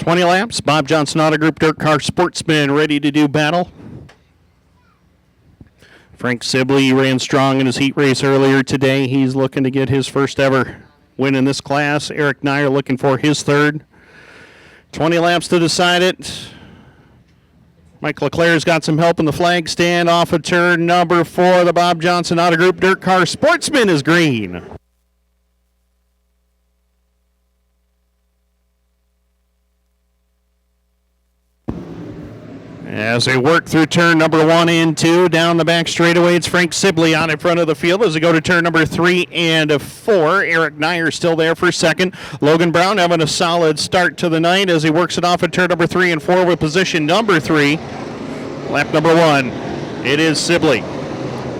20 laps. Bob Johnson Auto Group Dirt Car Sportsman ready to do battle. Frank Sibley ran strong in his heat race earlier today. He's looking to get his first ever win in this class. Eric Nier looking for his third. 20 laps to decide it. Mike LeClaire's got some help in the flag stand off of turn number 4. The Bob Johnson Auto Group Dirt Car Sportsman is green. As they work through turn number 1 and 2, down the back straightaway, it's Frank Sibley out in front of the field as they go to turn number 3 and 4. Eric Nier still there for second. Logan Brown having a solid start to the night as he works it off at turn number 3 and 4 with position number 3. Lap number 1, it is Sibley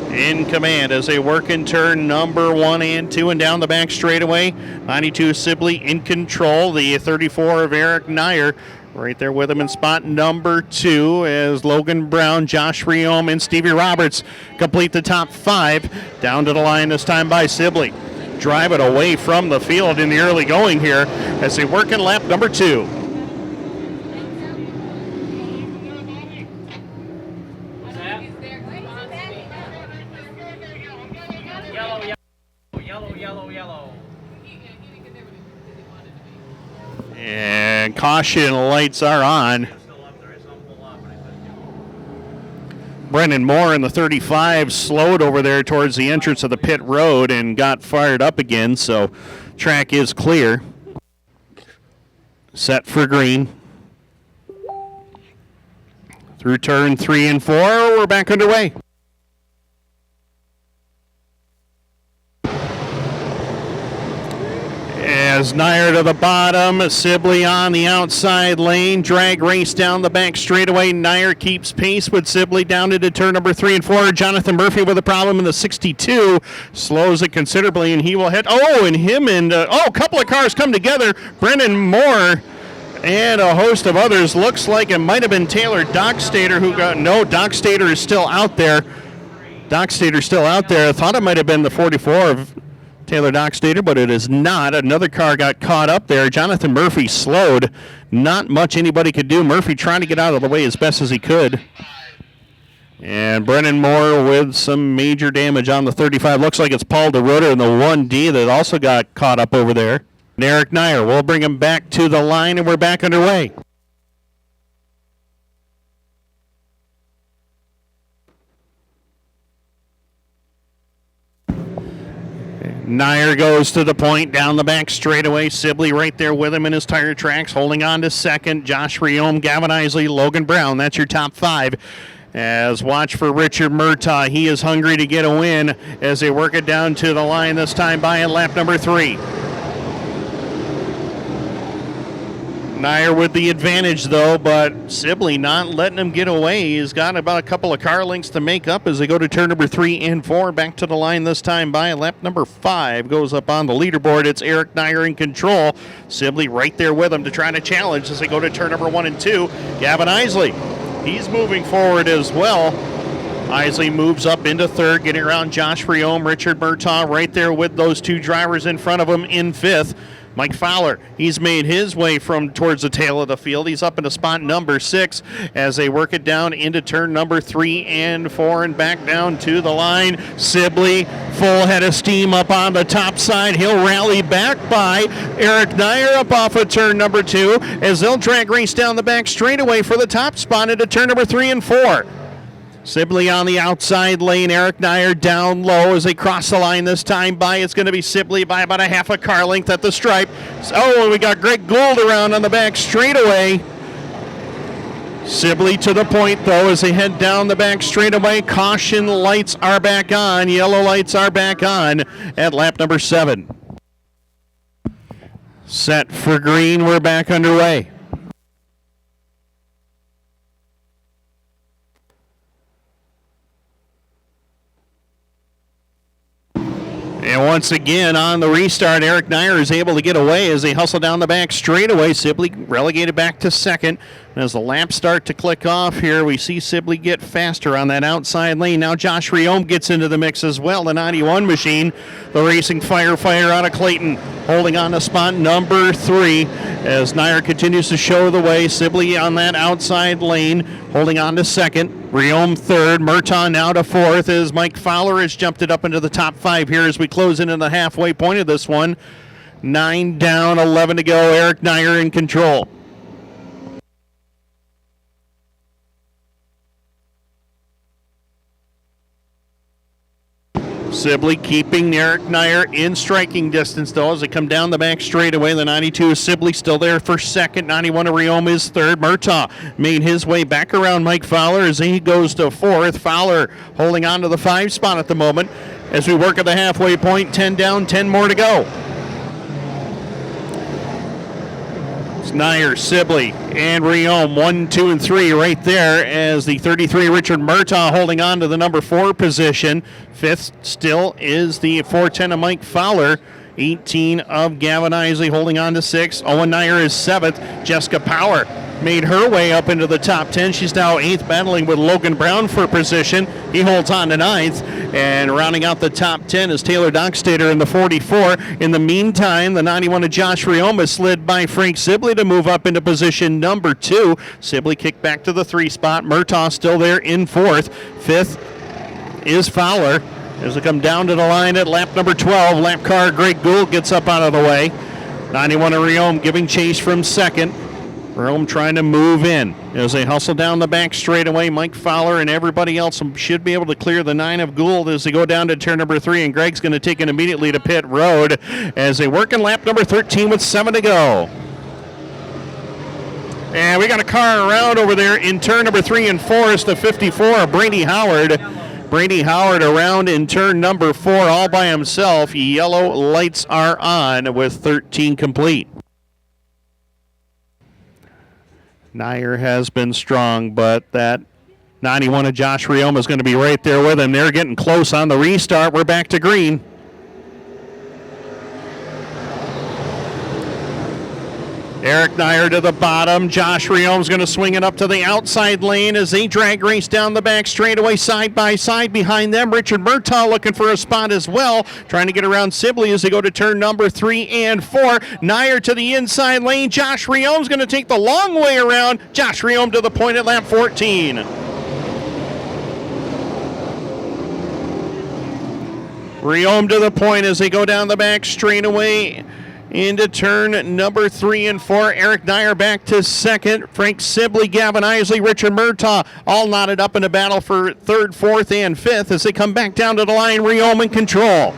in command as they work in turn number 1 and 2 and down the back straightaway. 92 Sibley in control. The 34 of Eric Nier right there with him in spot number 2 as Logan Brown, Josh Reome, and Stevie Roberts complete the top 5. Down to the line this time by Sibley. Drive it away from the field in the early going here as they work in lap number 2. And caution lights are on. Brendan Moore in the 35 slowed over there towards the entrance of the pit road and got fired up again, so track is clear. Set for green. Through turn 3 and 4, we're back underway. As Nier to the bottom, Sibley on the outside lane. Drag race down the back straightaway. Nier keeps pace with Sibley down into turn number 3 and 4. Jonathan Murphy with a problem in the 62. Slows it considerably, and he will hit. A couple of cars come together. Brendan Moore and a host of others. Looks like it might have been Taylor Doxtater who got. No, Doxtater is still out there. I thought it might have been the 44 of Taylor Doxtater, but it is not. Another car got caught up there. Jonathan Murphy slowed. Not much anybody could do. Murphy trying to get out of the way as best as he could. And Brennan Moore with some major damage on the 35. Looks like it's Paul DeRuyter in the 1D that also got caught up over there. And Eric Nier will bring him back to the line, and we're back underway. Nier goes to the point, down the back straightaway. Sibley right there with him in his tire tracks, holding on to second. Josh Reome, Gavin Eisele, Logan Brown. That's your top 5. As watch for Richard Murtaugh. He is hungry to get a win as they work it down to the line this time by at lap number 3. Nier with the advantage, though, but Sibley not letting him get away. He's got about a couple of car lengths to make up as they go to turn number 3 and 4. Back to the line this time by lap number 5. Goes up on the leaderboard. It's Eric Nier in control. Sibley right there with him to try to challenge as they go to turn number 1 and 2. Gavin Eisele, he's moving forward as well. Eisele moves up into third, getting around Josh Reome, Richard Murtaugh right there with those 2 drivers in front of him in 5th. Mike Fowler, he's made his way from towards the tail of the field. He's up into spot number 6 as they work it down into turn number 3 and 4 and back down to the line. Sibley, full head of steam up on the top side. He'll rally back by Eric Nier up off of turn number 2 as they'll drag race down the back straightaway for the top spot into turn number 3 and 4. Sibley on the outside lane, Eric Nier down low as they cross the line this time by. It's going to be Sibley by about a half a car length at the stripe. And we got Greg Gould around on the back straightaway. Sibley to the point, though, as they head down the back straightaway. Caution lights are back on. Yellow lights are back on at lap number 7. Set for green. We're back underway. And once again, on the restart, Eric Nier is able to get away as they hustle down the back straightaway. Sibley relegated back to second. As the laps start to click off here, we see Sibley get faster on that outside lane. Now Josh Reome gets into the mix as well. The 91 machine, the racing firefighter out of Clayton, holding on to spot number 3 as Nier continues to show the way. Sibley on that outside lane, holding on to second. Reome third. Murtaugh now to fourth as Mike Fowler has jumped it up into the top 5 here as we close into the halfway point of this one. 9 down, 11 to go. Eric Nier in control. Sibley keeping Eric Nier in striking distance, though, as they come down the back straightaway. The 92 is Sibley still there for second. 91 of Reome is third. Murtaugh made his way back around Mike Fowler as he goes to fourth. Fowler holding on to the 5 spot at the moment as we work at the halfway point. 10 down, 10 more to go. It's Nier, Sibley, and Reome, 1, 2, and 3 right there as the 33 Richard Murtaugh holding on to the number 4 position. 5th still is the 410 of Mike Fowler. 18 of Gavin Eisele holding on to 6th. Owen Nier is 7th. Jessica Power made her way up into the top 10. She's now 8th, battling with Logan Brown for position. He holds on to 9th. And rounding out the top 10 is Taylor Doxtater in the 44. In the meantime, the 91 of Josh Reome slid by Frank Sibley to move up into position number 2. Sibley kicked back to the 3 spot. Murtaugh still there in 4th. 5th is Fowler as they come down to the line at lap number 12. Lap car Greg Gould gets up out of the way. 91 of Reome giving chase from second. Reome trying to move in as they hustle down the back straightaway. Mike Fowler and everybody else should be able to clear the 9 of Gould as they go down to turn number 3, and Greg's going to take it immediately to pit road as they work in lap number 13 with 7 to go. And we got a car around over there in turn number 3 and 4. It's the 54 Brady Howard. Brady Howard around in turn number 4 all by himself. Yellow lights are on with 13 complete. Nier has been strong, but that 91 of Josh Reome is going to be right there with him. They're getting close on the restart. We're back to green. Eric Nier to the bottom. Josh Reome's going to swing it up to the outside lane as they drag race down the back straightaway side by side. Behind them, Richard Murtaugh looking for a spot as well, trying to get around Sibley as they go to turn number 3 and 4. Nier to the inside lane. Josh Reome's going to take the long way around. Josh Reome to the point at lap 14. Reome to the point as they go down the back straightaway into turn number 3 and 4. Eric Nier back to second. Frank Sibley, Gavin Eisele, Richard Murtaugh all knotted up in a battle for 3rd, 4th, and 5th as they come back down to the line. Reome in control.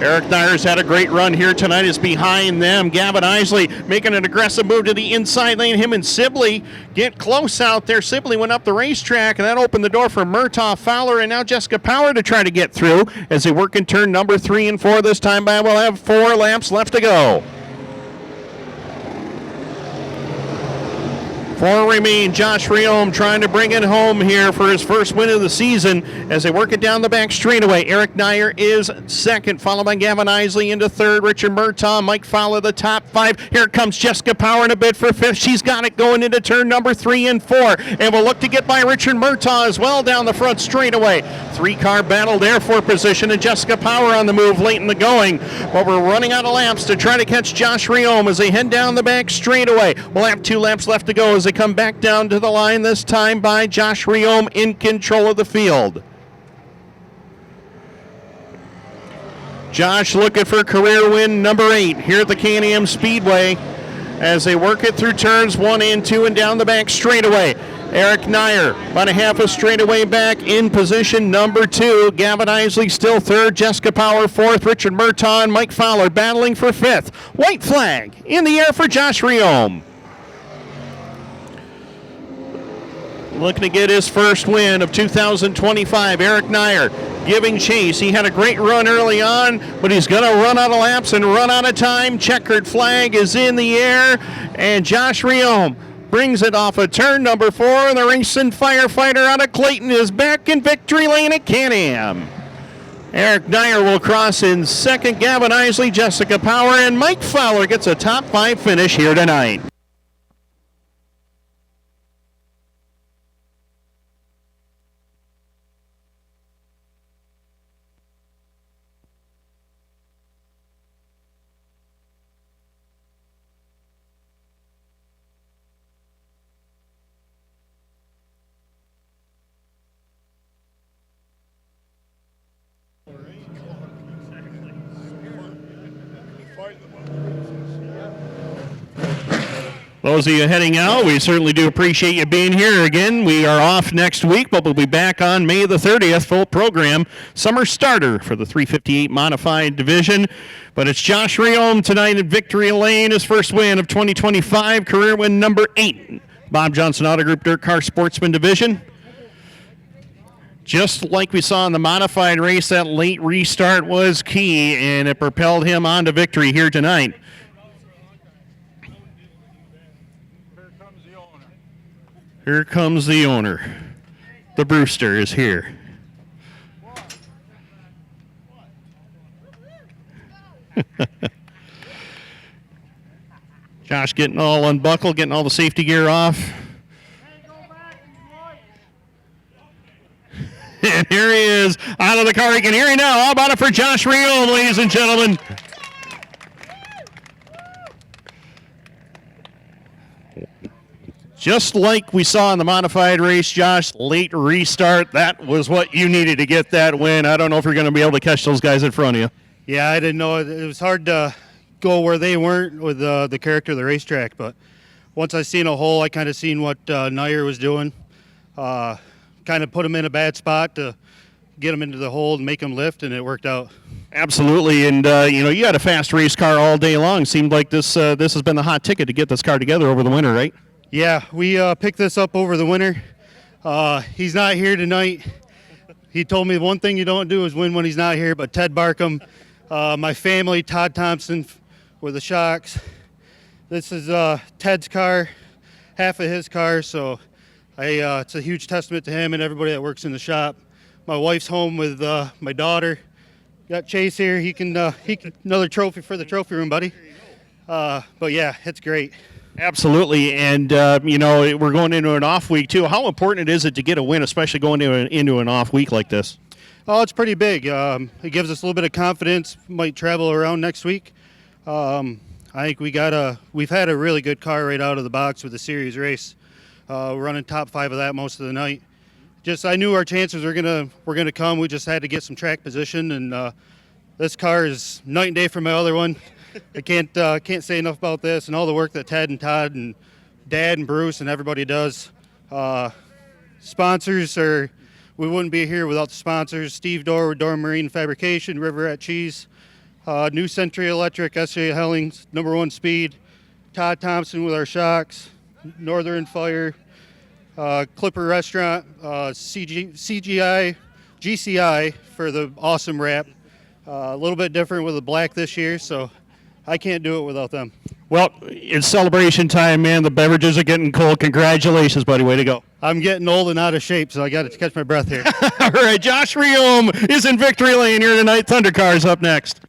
Eric Nier's had a great run here tonight. Is behind them. Gavin Eisele making an aggressive move to the inside lane. Him and Sibley get close out there. Sibley went up the racetrack, and that opened the door for Murtaugh, Fowler, and now Jessica Power to try to get through as they work in turn number 3 and 4 this time. But we'll have 4 laps left to go. 4 remain. Josh Reome trying to bring it home here for his first win of the season as they work it down the back straightaway. Eric Nier is second, followed by Gavin Eisele into 3rd. Richard Murtaugh, Mike Fowler, the top 5. Here comes Jessica Power in a bid for 5th. She's got it going into turn number 3 and 4. And will look to get by Richard Murtaugh as well down the front straightaway. 3-car battle there for position, and Jessica Power on the move late in the going. But we're running out of laps to try to catch Josh Reome as they head down the back straightaway. We'll have 2 laps left to go as they come back down to the line, this time by Josh Reome in control of the field. Josh looking for career win number 8 here at the Can-Am Speedway as they work it through turns 1 and 2 and down the back straightaway. Eric Nier about a half a straightaway back in position number 2. Gavin Eisele still 3rd. Jessica Power 4th. Richard Murtaugh and Mike Fowler battling for 5th. White flag in the air for Josh Reome. Looking to get his first win of 2025. Eric Nier giving chase. He had a great run early on, but he's going to run out of laps and run out of time. Checkered flag is in the air, and Josh Reome brings it off of turn number 4, and the racing firefighter out of Clayton is back in victory lane at Can-Am. Eric Nier will cross in second. Gavin Eisele, Jessica Power, and Mike Fowler gets a top 5 finish here tonight. Those of you heading out, we certainly do appreciate you being here again. We are off next week, but we'll be back on May the 30th, full program. Summer starter for the 358 modified division. But it's Josh Reome tonight at Victory Lane, his first win of 2025, career win number 8. Bob Johnson Auto Group Dirt Car Sportsman division. Just like we saw in the modified race, that late restart was key, and it propelled him on to victory here tonight. Here comes the owner. The Brewster is here. Josh getting all unbuckled, getting all the safety gear off. And here he is out of the car. You can hear him now. How about it for Josh Reome, ladies and gentlemen? Just like we saw in the modified race, Josh, late restart. That was what you needed to get that win. I don't know if you're going to be able to catch those guys in front of you. Yeah, I didn't know. It was hard to go where they weren't with the character of the racetrack. But once I seen a hole, I kind of seen what Nier was doing. Kind of put him in a bad spot to get him into the hole and make him lift, and it worked out. Absolutely, and you had a fast race car all day long. Seemed like this has been the hot ticket to get this car together over the winter, right? Yeah, we picked this up over the winter. He's not here tonight. He told me one thing you don't do is win when he's not here, but Ted Barkham, my family, Todd Thompson with the shocks. This is Ted's car, half of his car, so it's a huge testament to him and everybody that works in the shop. My wife's home with my daughter. Got Chase here. He can another trophy for the trophy room, buddy. But yeah, it's great. Absolutely, and we're going into an off week too. How important is it to get a win, especially going into an off week like this? Oh, it's pretty big. It gives us a little bit of confidence. Might travel around next week. I think we've had a really good car right out of the box with the series race. We're running top 5 of that most of the night. I knew our chances were gonna come. We just had to get some track position, and this car is night and day from my other one. I can't say enough about this and all the work that Ted and Todd and Dad and Bruce and everybody does. Sponsors we wouldn't be here without the sponsors. Steve Dorr with Dorr Marine Fabrication, Riverette Cheese, New Century Electric, S.J. Hellings, number 1 speed, Todd Thompson with our shocks, Northern Fire, Clipper Restaurant, GCI for the awesome wrap. A little bit different with the black this year, so I can't do it without them. Well, it's celebration time, man. The beverages are getting cold. Congratulations, buddy. Way to go. I'm getting old and out of shape, so I got to catch my breath here. All right, Josh Reome is in Victory Lane here tonight. Thunder Cars up next.